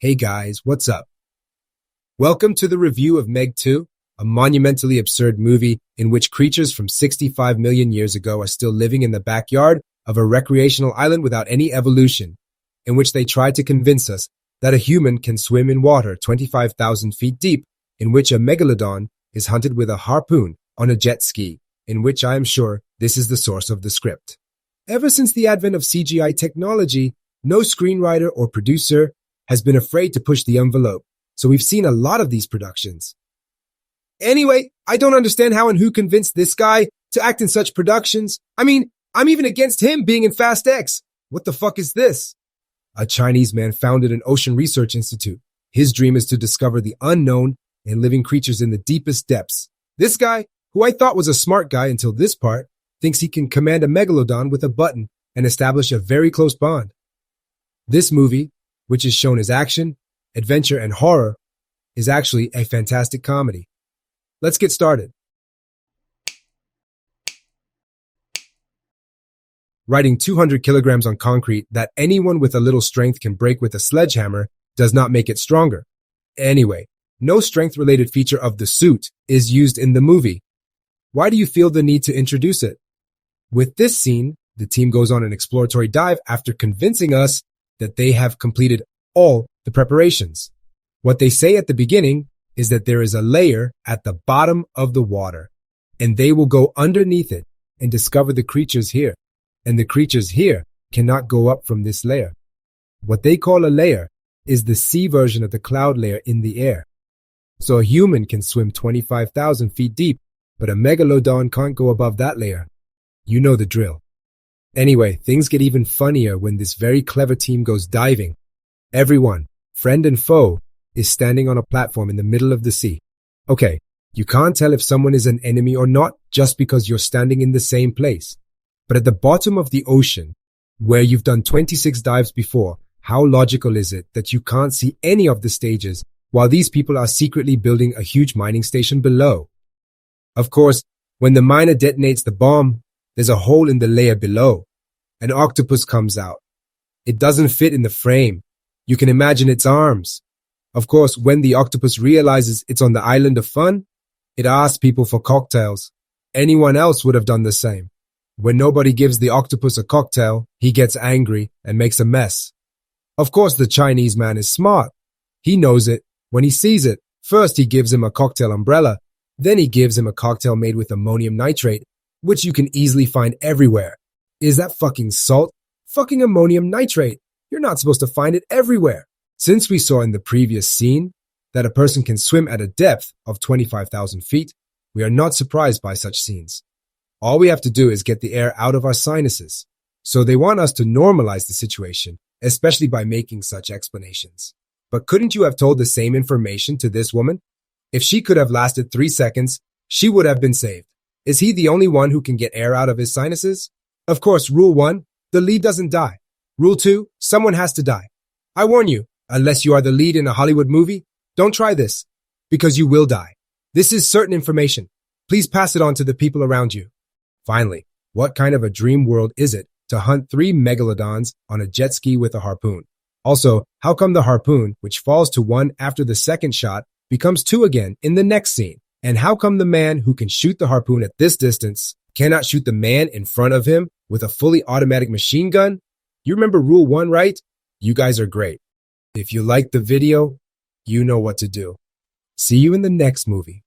Hey guys, what's up? Welcome to the review of Meg 2, a monumentally absurd movie in which creatures from 65 million years ago are still living in the backyard of a recreational island without any evolution, in which they try to convince us that a human can swim in water 25,000 feet deep, in which a megalodon is hunted with a harpoon on a jet ski, in which I am sure this is the source of the script. Ever since the advent of CGI technology, no screenwriter or producer has been afraid to push the envelope, so we've seen a lot of these productions. Anyway, I don't understand how and who convinced this guy to act in such productions. I mean, I'm even against him being in Fast X. What the fuck is this? A Chinese man founded an ocean research institute. His dream is to discover the unknown and living creatures in the deepest depths. This guy, who I thought was a smart guy until this part, thinks he can command a megalodon with a button and establish a very close bond. This movie, which is shown as action, adventure, and horror, is actually a fantastic comedy. Let's get started. Riding 200 kilograms on concrete that anyone with a little strength can break with a sledgehammer does not make it stronger. Anyway, no strength-related feature of the suit is used in the movie. Why do you feel the need to introduce it? With this scene, the team goes on an exploratory dive after convincing us that they have completed all the preparations. What they say at the beginning is that there is a layer at the bottom of the water, and they will go underneath it and discover the creatures here. And the creatures here cannot go up from this layer. What they call a layer is the sea version of the cloud layer in the air. So a human can swim 25,000 feet deep, but a megalodon can't go above that layer. You know the drill. Anyway, things get even funnier when this very clever team goes diving. Everyone, friend and foe, is standing on a platform in the middle of the sea. Okay, you can't tell if someone is an enemy or not just because you're standing in the same place. But at the bottom of the ocean, where you've done 26 dives before, how logical is it that you can't see any of the stages while these people are secretly building a huge mining station below? Of course, when the miner detonates the bomb, there's a hole in the layer below. An octopus comes out. It doesn't fit in the frame. You can imagine its arms. Of course, when the octopus realizes it's on the island of fun, it asks people for cocktails. Anyone else would have done the same. When nobody gives the octopus a cocktail, he gets angry and makes a mess. Of course, the Chinese man is smart. He knows it when he sees it. First, he gives him a cocktail umbrella. Then he gives him a cocktail made with ammonium nitrate, which you can easily find everywhere. Is that fucking salt? Fucking ammonium nitrate. You're not supposed to find it everywhere. Since we saw in the previous scene that a person can swim at a depth of 25,000 feet, we are not surprised by such scenes. All we have to do is get the air out of our sinuses. So they want us to normalize the situation, especially by making such explanations. But couldn't you have told the same information to this woman? If she could have lasted 3 seconds, she would have been saved. Is he the only one who can get air out of his sinuses? Of course, rule 1, the lead doesn't die. Rule 2, someone has to die. I warn you, unless you are the lead in a Hollywood movie, don't try this, because you will die. This is certain information. Please pass it on to the people around you. Finally, what kind of a dream world is it to hunt 3 megalodons on a jet ski with a harpoon? Also, how come the harpoon, which falls to 1 after the second shot, becomes 2 again in the next scene? And how come the man who can shoot the harpoon at this distance cannot shoot the man in front of him with a fully automatic machine gun? You remember rule 1, right? You guys are great. If you liked the video, you know what to do. See you in the next movie.